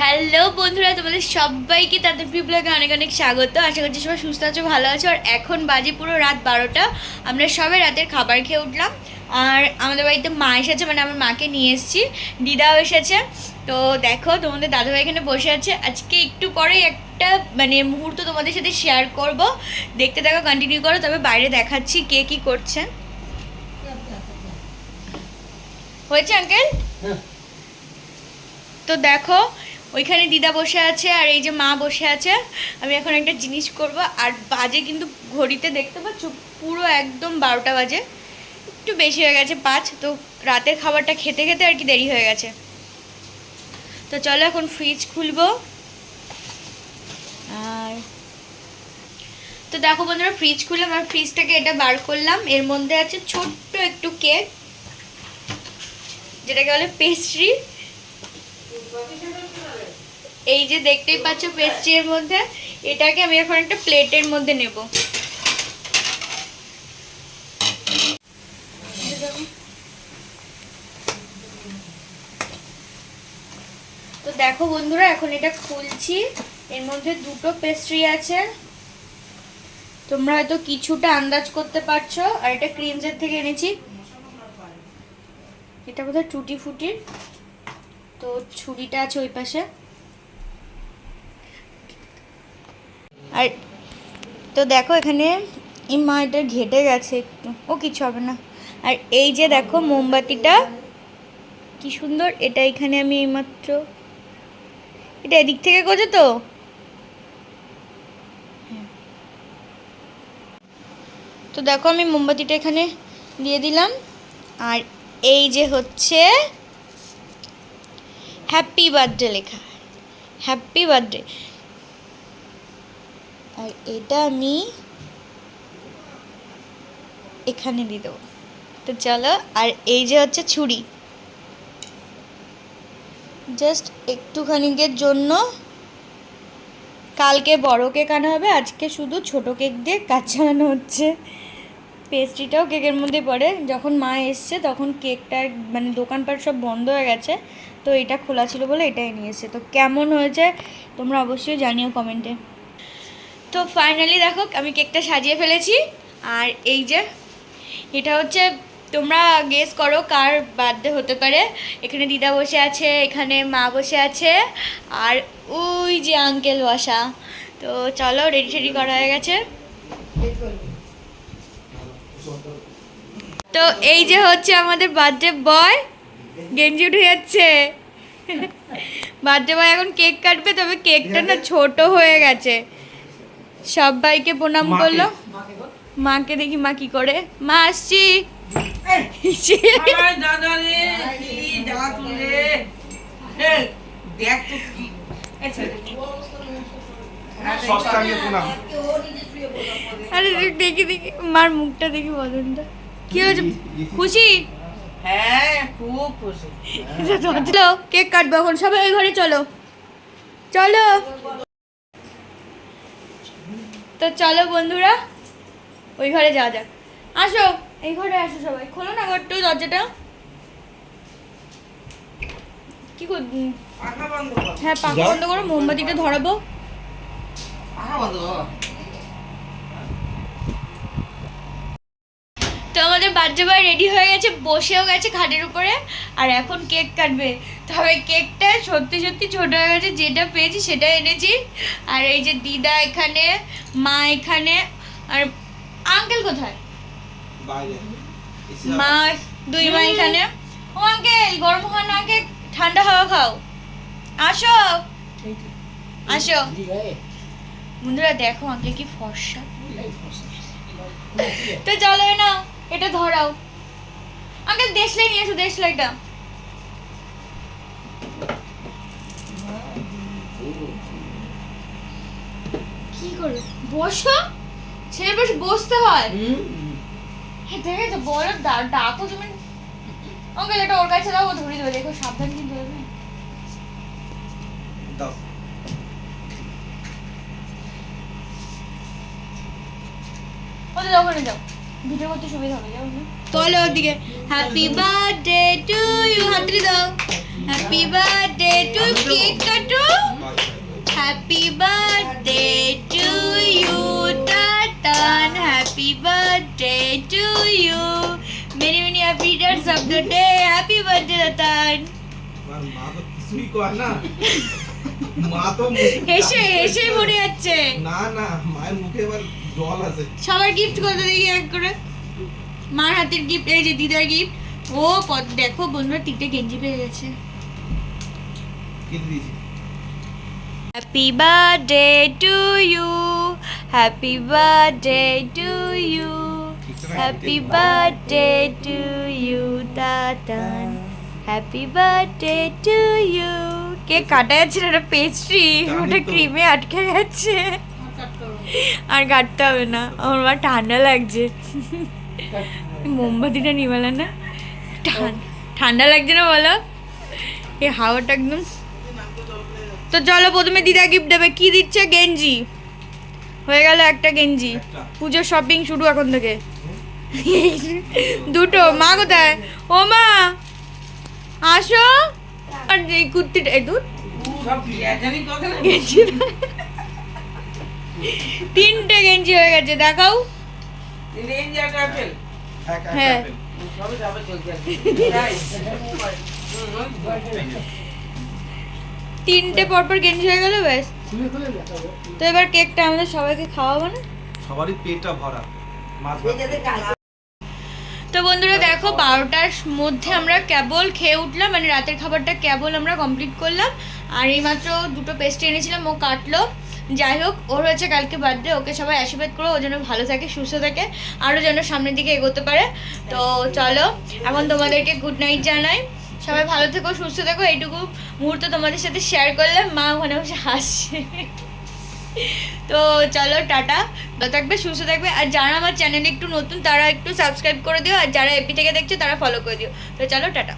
Hello বন্ধুরা, তোমাদের সবাইকে তাদের প্রিয় ব্লগে অনেক অনেক স্বাগত। আশা করছি সবাই সুস্থ আছো, ভালো আছো। আর এখন বাজে পুরো রাত 12টা। আমরা সবাই রাতের খাবার খেয়ে উঠলাম। আর আমাদের বাড়িতে মা এসেছে, মানে আমার মাকে নিয়ে এসেছি, দিদাও এসেছে। তো দেখো, তোমাদের দাদাভাই এখানে বসে আছে। আজকে একটু পরেই একটা মানে মুহূর্ত তোমাদের সাথে শেয়ার করব, দেখতে থাকো, কন্টিনিউ করো। তবে বাইরে দেখাচ্ছি কে কী করছে। হয়েছে আঙ্কেল? তো দেখো, ওইখানে দিদা বসে আছে আর এই যে মা বসে আছে। আমি এখন একটা জিনিস করব। আর বাজে কিন্তু ঘড়িতে দেখতে পাচ্ছ পুরো একদম 12টা বাজে, একটু বেশি হয়ে গেছে 5। তো রাতের খাবারটা খেতে খেতে আর কি দেরি হয়ে গেছে। তো চলো এখন ফ্রিজ খুলবো। আর তো দেখো বন্ধুরা, ফ্রিজ খুললাম আর ফ্রিজ থেকে এটা বার করলাম। এর মধ্যে আছে ছোট্ট একটু কেক, যেটাকে বলে পেস্ট্রি। এই যে দেখতেই পাচ্ছ পেস্ট্রি এর মধ্যে। এটাকে আমি এখন একটা প্লেটের মধ্যে নেব। তো দেখো বন্ধুরা, এখন এটা খুলছি। এর মধ্যে দুটো পেস্ট্রি আছে, তোমরা হয়তো কিছুটা আন্দাজ করতে পারছো। আর এটা ক্রিমসের থেকে এনেছি, এটা বোধহয় টুটি ফুটির। তো ছুরিটা আছে ওই পাশে। আর তো দেখো এখানে মা এটা ঘেটে গেছে একটু, ও কিছু হবে না। আর এই যে দেখো মোমবাতিটা কি সুন্দর, এটা এখানে আমি এইমাত্র, এটা এদিক থেকে করছে তো। তো দেখো আমি মোমবাতিটা এখানে দিয়ে দিলাম। আর এই যে হচ্ছে হ্যাপি বার্থডে লেখা, হ্যাপি বার্থডে। আর এটা আমি এখানে দিয়ে দেবো। তো চলো, আর এই যে হচ্ছে ছুরি, জাস্ট একটুখানিকের জন্য। কালকে বড় কেক আনা হবে, আজকে শুধু ছোট কেক দিয়ে কাজ চালানো হচ্ছে। পেস্ট্রিটাও কেকের মধ্যে পড়ে। যখন মা এসছে তখন কেকটা মানে দোকানপাট সব বন্ধ হয়ে গেছে, তো এটা খোলা ছিল বলে এটাই নিয়ে এসছে। তো কেমন হয়েছে তোমরা অবশ্যই জানিও কমেন্টে। তো ফাইনালি দেখো আমি কেকটা সাজিয়ে ফেলেছি। আর এই যে এটা হচ্ছে, তোমরা গেস করো কার বার্থডে হতে পারে। এখানে দিদা বসে আছে, এখানে মা বসে আছে, আর ওই যে আঙ্কেল বসা। তো চলো, রেডি টেডি করা হয়ে গেছে। তো এই যে হচ্ছে আমাদের বার্থডে বয়, গেঞ্জি উঠে যাচ্ছে। বার্থডে বয় এখন কেক কাটবে, তবে কেকটা না ছোট হয়ে গেছে। সবাইকে প্রণাম করলো। মাকে দেখি মা কি করে। মা আসছি। আরে দেখি দেখি মার মুখটা দেখি, বদনটা কি হয়েছে, খুশি? হ্যাঁ, খুব খুশি। চলো কেক কাটবো এখন, সবাই ওই ঘরে চলো চলো। তো চলো বন্ধুরা, ওই ঘরে যাওয়া যাক। আসো, এই ঘরে আসো সবাই। খোলো না ঘরটা, দরজাটা। কি কর, হ্যাঁ পাখা বন্ধ করো, মোমবাতিটা ধরাবো। তো আমাদের বার্থডে বয় রেডি হয়ে গেছে, বসেও গেছে খাটের উপরে। আর এখন কেক কাটবে। তবে কেকটা সত্যি সত্যি ছোট হয়ে গেছে, যেটা পেয়েছি সেটা এনেছি। আর এই যে দিদা এখানে, মা এখানে, আর আঙ্কেল কোথায়? মা, দুই মা এখানে। ও আঙ্কেল, গরম খাও না, কেক ঠান্ডা হাওয়া খাও। আসো আসো বন্ধুরা, দেখো আঙ্কেল কি ফর্সা। তো চলো না, এটা ধরাও। আঙ্কেল দেশলাই নিয়ে এসো, দেশলাইটা। কি করো, বসো। ছেলে বসে বসতে হয়। হ্যাঁ ঠিক আছে, বলো, ডাকো তুমি। আঙ্কেল এটা ওর কাছে দাও, ও ধরে দেবে। দেখো সাবধান কিন্তু দেবে। ওদের ওখানে যাও, ভিডিও করতে সুবিধা হবে। যাও না, চলো ওদিকে। হ্যাপি বার্থডে টু ইউ, হাততালি দাও। হ্যাপি বার্থডে টু কেক কাটো হ্যাপি বার্থডে টু ইউ টাটান happy birthday to you many many happy returns of the day happy birthday টাটান আমার মা তো কিছুই কয় না মা তো হেসে হেসে মরে যাচ্ছে না না মায়ের মুখে এবার জল আছে সবার গিফট কত দেখি এক করে মার হাতের গিফট এই যে দিদার গিফট ও কত দেখো বন্ধুরা তিনটে গেঞ্জি পেয়ে গেছে কি দিয়েছি happy birthday to you happy birthday to you happy birthday to you দাদান happy birthday to you cake কাটা যাচ্ছে না ওটা পেস্ট্রি ওটা ক্রিমে আটকে গেছে আর কাটতে হবে না আমার মা ঠান্ডা লাগছে মোমবাতিটা নিবালা না ঠান্ডা লাগছে না বলো এই হাওয়াটা একদম তো চলো প্রথমে দিদা গিফট দেবে কি দিচ্ছে গেঞ্জি হয়ে গেল একটা গেঞ্জি পুজোর শপিং শুরু এখন থেকে দুটো মা কোথায় ও মা আসো আর এই কুর্তিটা এই দুধ সব জানি কথা না গেঞ্জি তিনটে গেঞ্জি হয়ে গেছে দেখাও লেন যাটা আপেল হ্যাঁ সব যাবে চলছে তাই তিনটে পরপর গেঞ্জি হয়ে গেল ব্যাস তো এবার কেকটা আমাদের সবাইকে খাওয়াবো না সবারই পেটটা ভরা মাছ ভাত তো বন্ধুরা দেখো 12টার মধ্যে আমরা কেবল খেয়ে উঠলাম মানে রাতের খাবারটা কেবল আমরা কমপ্লিট করলাম আর এইমাত্র দুটো পেস্ট্রি এনেছিলাম ও কাটলো যাই হোক ওর হচ্ছে কালকে বার্থডে ওকে সবাই আশীর্বাদ করো ও যেন ভালো থাকে সুস্থ থাকে আরও যেন সামনের দিকে এগোতে পারে তো চলো এখন তোমাদেরকে গুড নাইট জানাই সবাই ভালো থেকো সুস্থ থেকো এইটুকু মুহূর্ত তোমাদের সাথে শেয়ার করলাম মা ওখানে বসে হাসছে তো চলো টাটা ভালো থাকবে সুস্থ থাকবে আর যারা আমার চ্যানেলে একটু নতুন তারা একটু সাবস্ক্রাইব করে দিও আর যারা এপি থেকে দেখছো তারা ফলো করে দিও তো চলো টাটা